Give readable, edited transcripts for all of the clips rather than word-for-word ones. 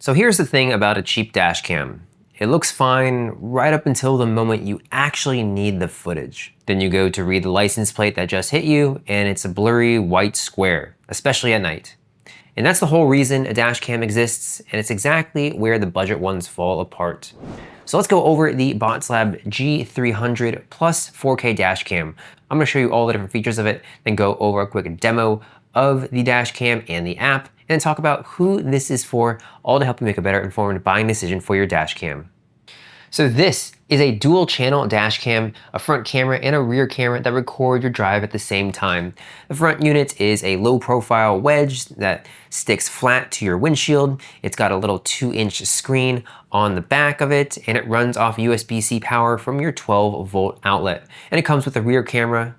So here's the thing about a cheap dash cam. It looks fine right up until the moment you actually need the footage. Then you go to read the license plate that just hit you and it's a blurry white square, especially at night. And that's the whole reason a dash cam exists, and it's exactly where the budget ones fall apart. So let's go over the BOTSLAB G300 Plus 4K dash cam. I'm gonna show you all the different features of it, then go over a quick demo of the dash cam and the app, and talk about who this is for, all to help you make a better informed buying decision for your dash cam. So this is a dual channel dash cam, a front camera and a rear camera that record your drive at the same time. The front unit is a low profile wedge that sticks flat to your windshield. It's got a little 2-inch screen on the back of it, and it runs off USB-C power from your 12-volt outlet. And it comes with a rear camera,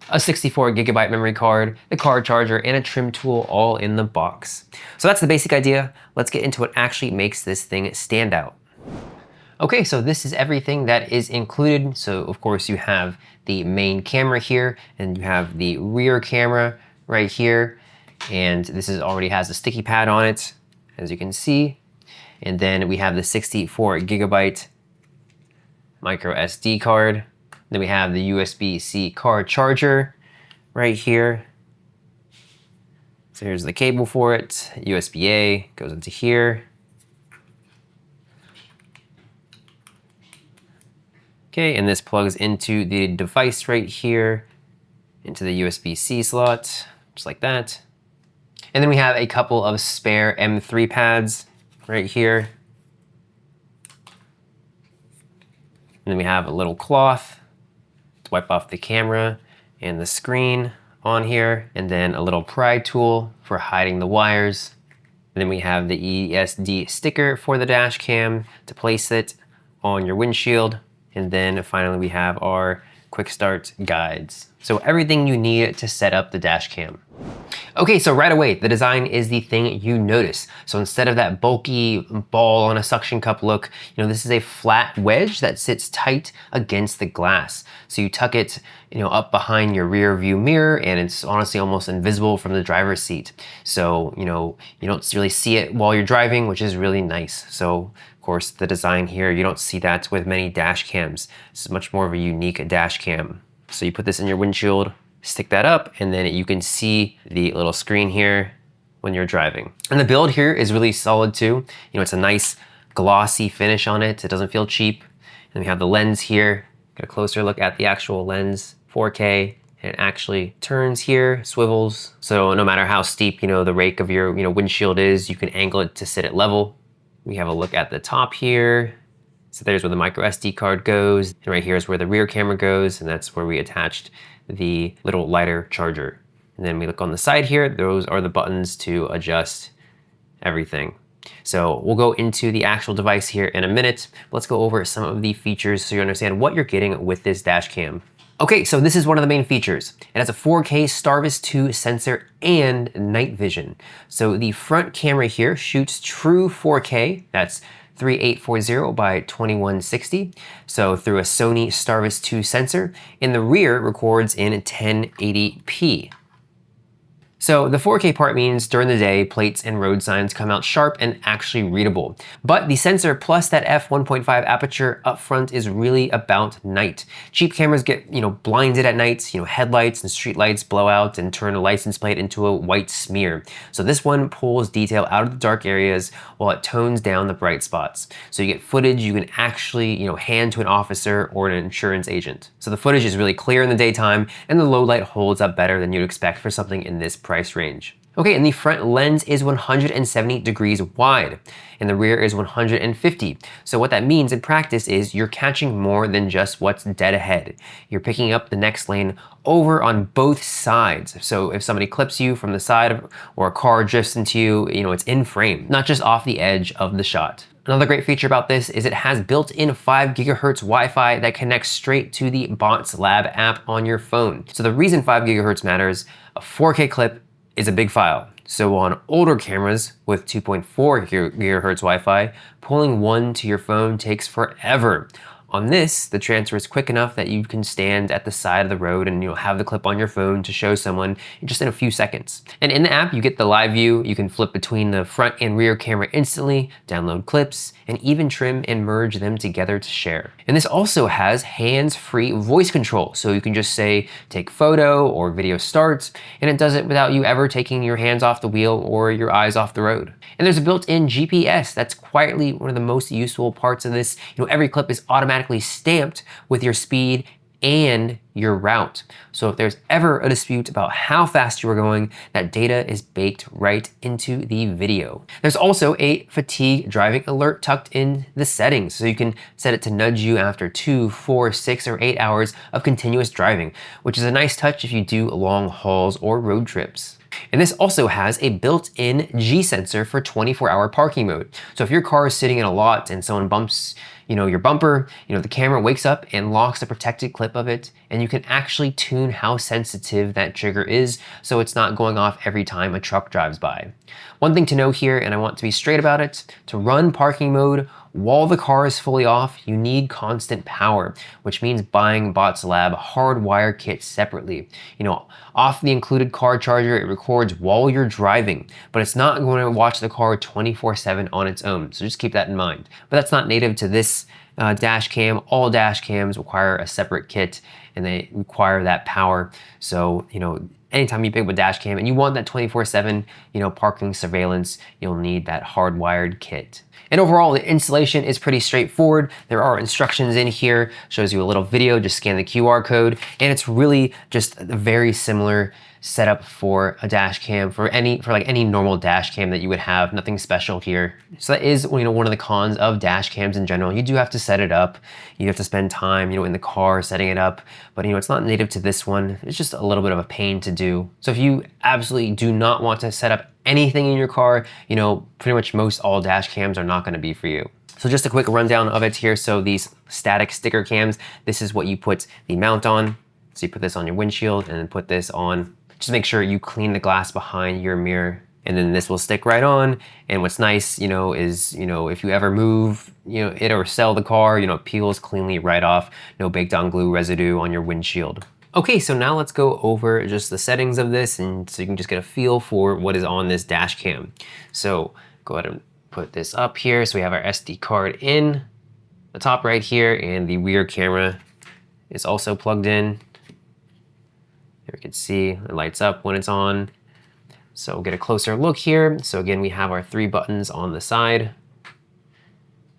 a 64GB memory card, the card charger, and a trim tool all in the box. So that's the basic idea. Let's get into what actually makes this thing stand out. Okay, so this is everything that is included. So of course you have the main camera here, and you have the rear camera right here. And this already has a sticky pad on it, as you can see. And then we have the 64GB micro SD card. Then we have the USB-C card charger right here. So here's the cable for it. USB-A goes into here. Okay, and this plugs into the device right here, into the USB-C slot, just like that. And then we have a couple of spare M3 pads right here. And then we have a little cloth to wipe off the camera and the screen on here, and then a little pry tool for hiding the wires. And then we have the ESD sticker for the dash cam to place it on your windshield. And then finally we have our quick start guides. So everything you need to set up the dash cam. Okay, so right away, the design is the thing you notice. So instead of that bulky ball on a suction cup look, this is a flat wedge that sits tight against the glass. So you tuck it, up behind your rear view mirror, and it's honestly almost invisible from the driver's seat. So, you don't really see it while you're driving, which is really nice. So of course, the design here, you don't see that with many dash cams. This is much more of a unique dash cam. So you put this in your windshield, stick that up, and then you can see the little screen here when you're driving. And the build here is really solid too. It's a nice glossy finish on it. It doesn't feel cheap. And we have the lens here. Get a closer look at the actual lens, 4K. And it actually turns here, swivels. So no matter how steep, the rake of your, windshield is, you can angle it to sit at level. We have a look at the top here. So there's where the micro SD card goes. And right here is where the rear camera goes. And that's where we attached the little lighter charger. And then we look on the side here. Those are the buttons to adjust everything. So we'll go into the actual device here in a minute. Let's go over some of the features so you understand what you're getting with this dash cam. Okay, so this is one of the main features. It has a 4K Starvis 2 sensor and night vision. So the front camera here shoots true 4K. That's 3840 by 2160. So through a Sony Starvis 2 sensor. And the rear records in 1080p. So the 4K part means during the day, plates and road signs come out sharp and actually readable. But the sensor plus that f1.5 aperture up front is really about night. Cheap cameras get, blinded at night, headlights and street lights blow out and turn a license plate into a white smear. So this one pulls detail out of the dark areas while it tones down the bright spots. So you get footage you can actually, hand to an officer or an insurance agent. So the footage is really clear in the daytime, and the low light holds up better than you'd expect for something in this price range. Okay, and the front lens is 170 degrees wide, and the rear is 150. So what that means in practice is you're catching more than just what's dead ahead. You're picking up the next lane over on both sides. So if somebody clips you from the side or a car drifts into you, it's in frame, not just off the edge of the shot. Another great feature about this is it has built-in 5 GHz Wi Fi that connects straight to the BOTSLAB app on your phone. So the reason 5 GHz matters, a 4K clip is a big file. So on older cameras with 2.4 GHz Wi Fi, pulling one to your phone takes forever. On this, the transfer is quick enough that you can stand at the side of the road and have the clip on your phone to show someone just in a few seconds. And in the app, you get the live view. You can flip between the front and rear camera instantly, download clips, and even trim and merge them together to share. And this also has hands-free voice control. So you can just say, take photo or video starts, and it does it without you ever taking your hands off the wheel or your eyes off the road. And there's a built-in GPS. That's quietly one of the most useful parts of this. Every clip is automatically stamped with your speed and your route. So if there's ever a dispute about how fast you are going, that data is baked right into the video. There's also a fatigue driving alert tucked in the settings. So you can set it to nudge you after 2, 4, 6, or 8 hours of continuous driving, which is a nice touch if you do long hauls or road trips. And this also has a built-in G sensor for 24-hour parking mode. So if your car is sitting in a lot and someone bumps your bumper, the camera wakes up and locks a protected clip of it, and you can actually tune how sensitive that trigger is so it's not going off every time a truck drives by. One thing to know here, and I want to be straight about it, to run parking mode while the car is fully off, you need constant power, which means buying BOTSLAB hardwire kits separately. Off the included car charger, it records while you're driving, but it's not going to watch the car 24/7 on its own, so just keep that in mind. But that's not native to this dash cam. All dash cams require a separate kit, and they require that power. So, anytime you pick up a dash cam and you want that 24/7, parking surveillance, you'll need that hardwired kit. And overall, the installation is pretty straightforward. There are instructions in here, shows you a little video, just scan the QR code, and it's really just a very similar setup for a dash cam, for like any normal dash cam that you would have. Nothing special here. So that is one of the cons of dash cams in general. You do have to set it up. You have to spend time in the car setting it up, but it's not native to this one. It's just a little bit of a pain to do. So if you absolutely do not want to set up anything in your car, pretty much most all dash cams are not going to be for you. So just a quick rundown of it here. So these static sticker cams, this is what you put the mount on. So you put this on your windshield and then put this on. Just make sure you clean the glass behind your mirror, and then this will stick right on. And what's nice, is, if you ever move, it or sell the car, it peels cleanly right off. No baked on glue residue on your windshield. Okay, so now let's go over just the settings of this, and so you can just get a feel for what is on this dash cam. So go ahead and put this up here. So we have our SD card in the top right here, and the rear camera is also plugged in. There we can see it lights up when it's on. So we'll get a closer look here. So again, we have our 3 buttons on the side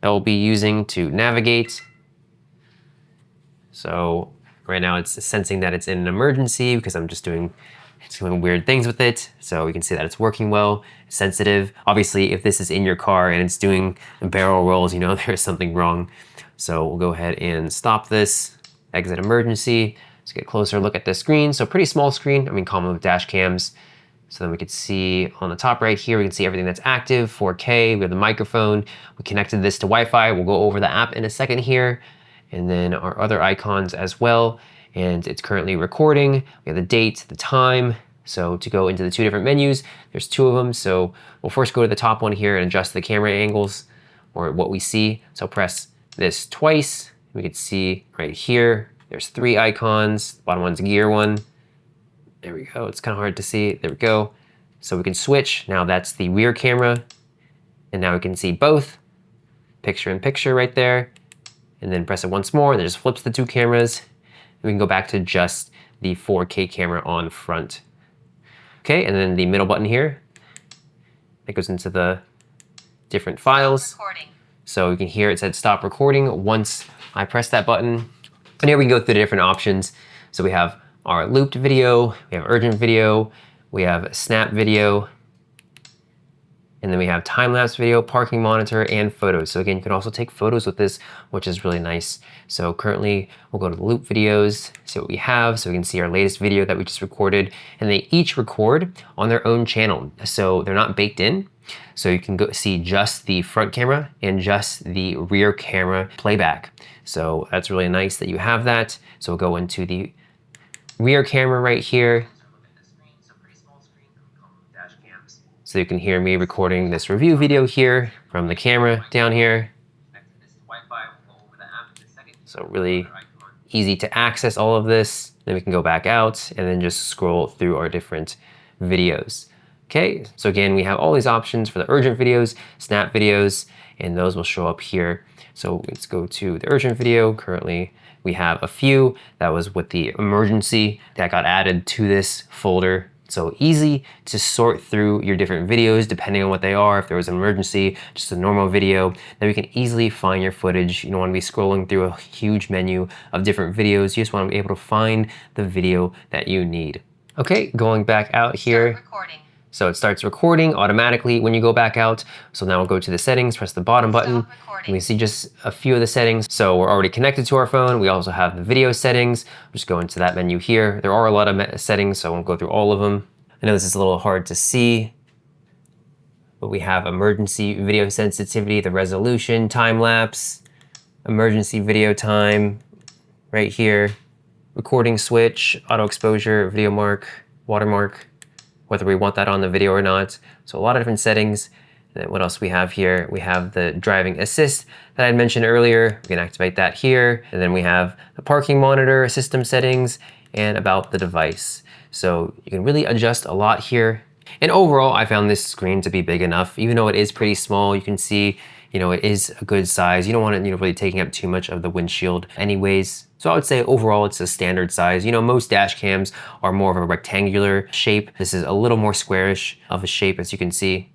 that we'll be using to navigate. So right now it's sensing that it's in an emergency because I'm just doing weird things with it. So we can see that it's working well, it's sensitive. Obviously, if this is in your car and it's doing barrel rolls, there's something wrong. So we'll go ahead and stop this, exit emergency. Let's get a closer look at the screen. So pretty small screen, common with dash cams. So then we could see on the top right here, we can see everything that's active, 4K, we have the microphone. We connected this to Wi-Fi. We'll go over the app in a second here. And then our other icons as well. And it's currently recording. We have the date, the time. So to go into the 2 different menus, there's 2 of them. So we'll first go to the top one here and adjust the camera angles or what we see. So press this twice. We can see right here, there's 3 icons. The bottom one's gear 1. There we go. It's kind of hard to see. There we go. So we can switch. Now that's the rear camera. And now we can see both. Picture in picture right there. And then press it once more. And it just flips the 2 cameras. And we can go back to just the 4K camera on front. Okay, and then the middle button here. That goes into the different files. So you can hear it said stop recording once I press that button. And here we can go through the different options. So we have our looped video, we have urgent video, we have snap video, and then we have time-lapse video, parking monitor, and photos. So again, you can also take photos with this, which is really nice. So currently, we'll go to the loop videos, see what we have. So we can see our latest video that we just recorded, and they each record on their own channel. So they're not baked in. So you can go see just the front camera and just the rear camera playback. So that's really nice that you have that. So we'll go into the rear camera right here. So you can hear me recording this review video here from the camera down here. So So really easy to access all of this. Then we can go back out and then just scroll through our different videos. Okay, so again, we have all these options for the urgent videos, snap videos, and those will show up here. So let's go to the urgent video. Currently, we have a few. That was with the emergency that got added to this folder. So easy to sort through your different videos depending on what they are. If there was an emergency, just a normal video, then we can easily find your footage. You don't want to be scrolling through a huge menu of different videos. You just want to be able to find the video that you need. Okay, going back out here. So it starts recording automatically when you go back out. So now we'll go to the settings, press the bottom button, and we see just a few of the settings. So we're already connected to our phone. We also have the video settings. Just go into that menu here. There are a lot of settings, so I won't go through all of them. I know this is a little hard to see, but we have emergency video sensitivity, the resolution, time lapse, emergency video time right here, recording switch, auto exposure, video mark, watermark, whether we want that on the video or not. So a lot of different settings. And then what else we have here? We have the driving assist that I mentioned earlier. We can activate that here. And then we have the parking monitor, system settings, and about the device. So you can really adjust a lot here. And overall, I found this screen to be big enough. Even though it is pretty small, you can see, it is a good size. You don't want it, really taking up too much of the windshield anyways. So I would say overall, it's a standard size. Most dash cams are more of a rectangular shape. This is a little more squarish of a shape, as you can see.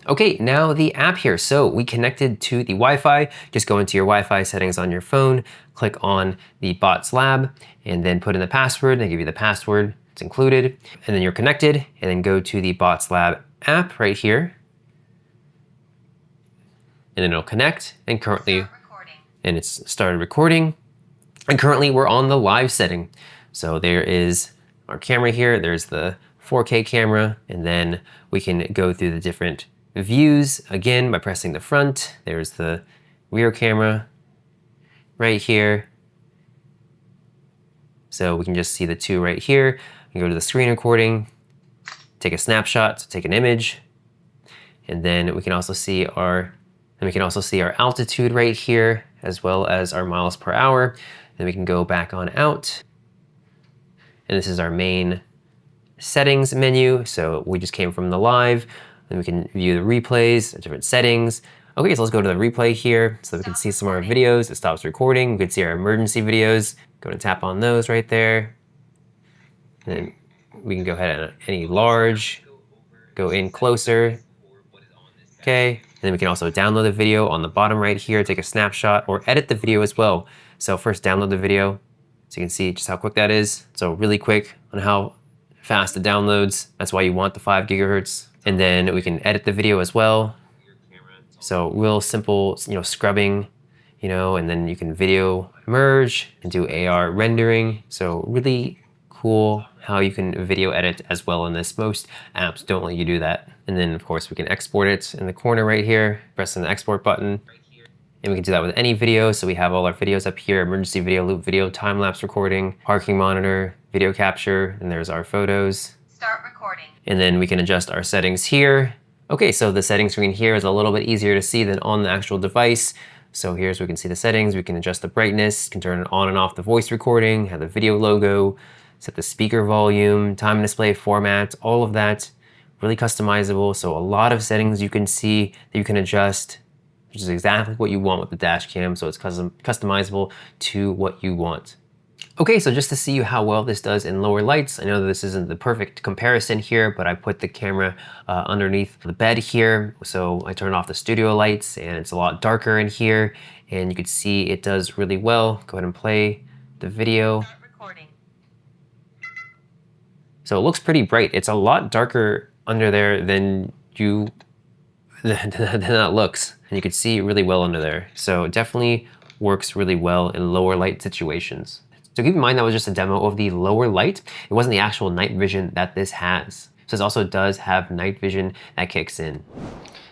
Okay, now the app here. So we connected to the Wi-Fi. Just go into your Wi-Fi settings on your phone, click on the BOTSLAB, and then put in the password. They give you the password. It's included. And then you're connected, and then go to the BOTSLAB app right here. And then it'll connect, and it's started recording. And currently we're on the live setting. So there is our camera here. There's the 4K camera, and then we can go through the different views again by pressing the front. There's the rear camera right here. So we can just see the two right here. We can go to the screen recording, take a snapshot, so take an image, and then we can also see our altitude right here, as well as our miles per hour. Then we can go back on out. And this is our main settings menu. So we just came from the live. Then we can view the replays, different settings. Okay, so let's go to the replay here so we can see some of our videos. It stops recording. We can see our emergency videos. Go and tap on those right there. And then we can go ahead and any large, go in closer. Okay, and then we can also download the video on the bottom right here, take a snapshot, or edit the video as well. So first download the video so you can see just how quick that is. So really quick on how fast it downloads. That's why you want the 5 gigahertz. And then we can edit the video as well. So real simple, scrubbing, and then you can video merge and do AR rendering. So really cool how you can video edit as well in this. Most apps don't let you do that. And then of course we can export it in the corner right here, pressing the export button. And we can do that with any video. So we have all our videos up here: emergency video, loop video, time-lapse recording, parking monitor, video capture, and there's our photos. Start recording. And then we can adjust our settings here. Okay, so the settings screen here is a little bit easier to see than on the actual device. So here's where we can see the settings. We can adjust the brightness, can turn on and off the voice recording, have the video logo, set the speaker volume, time display format, all of that. Really customizable. So a lot of settings you can see that you can adjust, which is exactly what you want with the dash cam. So it's customizable to what you want. Okay, so just to see how well this does in lower lights, I know that this isn't the perfect comparison here, but I put the camera underneath the bed here. So I turned off the studio lights and it's a lot darker in here, and you can see it does really well. Go ahead and play the video. Start recording. So it looks pretty bright. It's a lot darker under there than that looks. And you can see really well under there. So it definitely works really well in lower light situations. So keep in mind that was just a demo of the lower light. It wasn't the actual night vision that this has. So this also does have night vision that kicks in.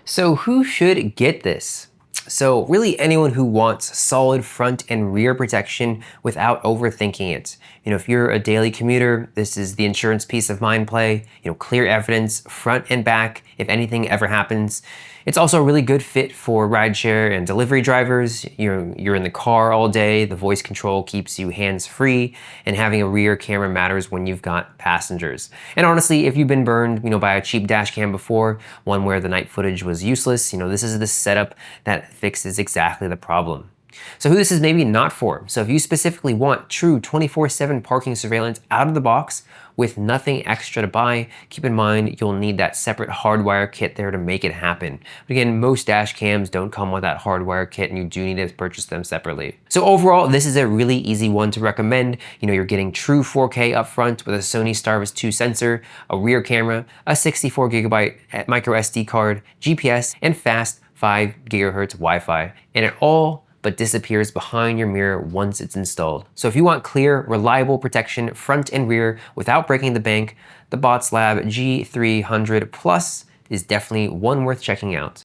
So who should get this? So really anyone who wants solid front and rear protection without overthinking it. If you're a daily commuter, this is the insurance peace of mind play. Clear evidence, front and back, if anything ever happens. It's also a really good fit for rideshare and delivery drivers. You're in the car all day, the voice control keeps you hands-free, and having a rear camera matters when you've got passengers. And honestly, if you've been burned, by a cheap dash cam before, one where the night footage was useless, this is the setup that fixes exactly the problem. So who this is maybe not for. So if you specifically want true 24/7 parking surveillance out of the box with nothing extra to buy, keep in mind you'll need that separate hardwire kit there to make it happen. But again, most dash cams don't come with that hardwire kit and you do need to purchase them separately. So overall, this is a really easy one to recommend. You're getting true 4K up front with a Sony Starvis 2 sensor, a rear camera, a 64GB microSD card, GPS, and fast 5 GHz Wi-Fi. And it all but disappears behind your mirror once it's installed. So if you want clear, reliable protection front and rear without breaking the bank, the BOTSLAB G300 Plus is definitely one worth checking out.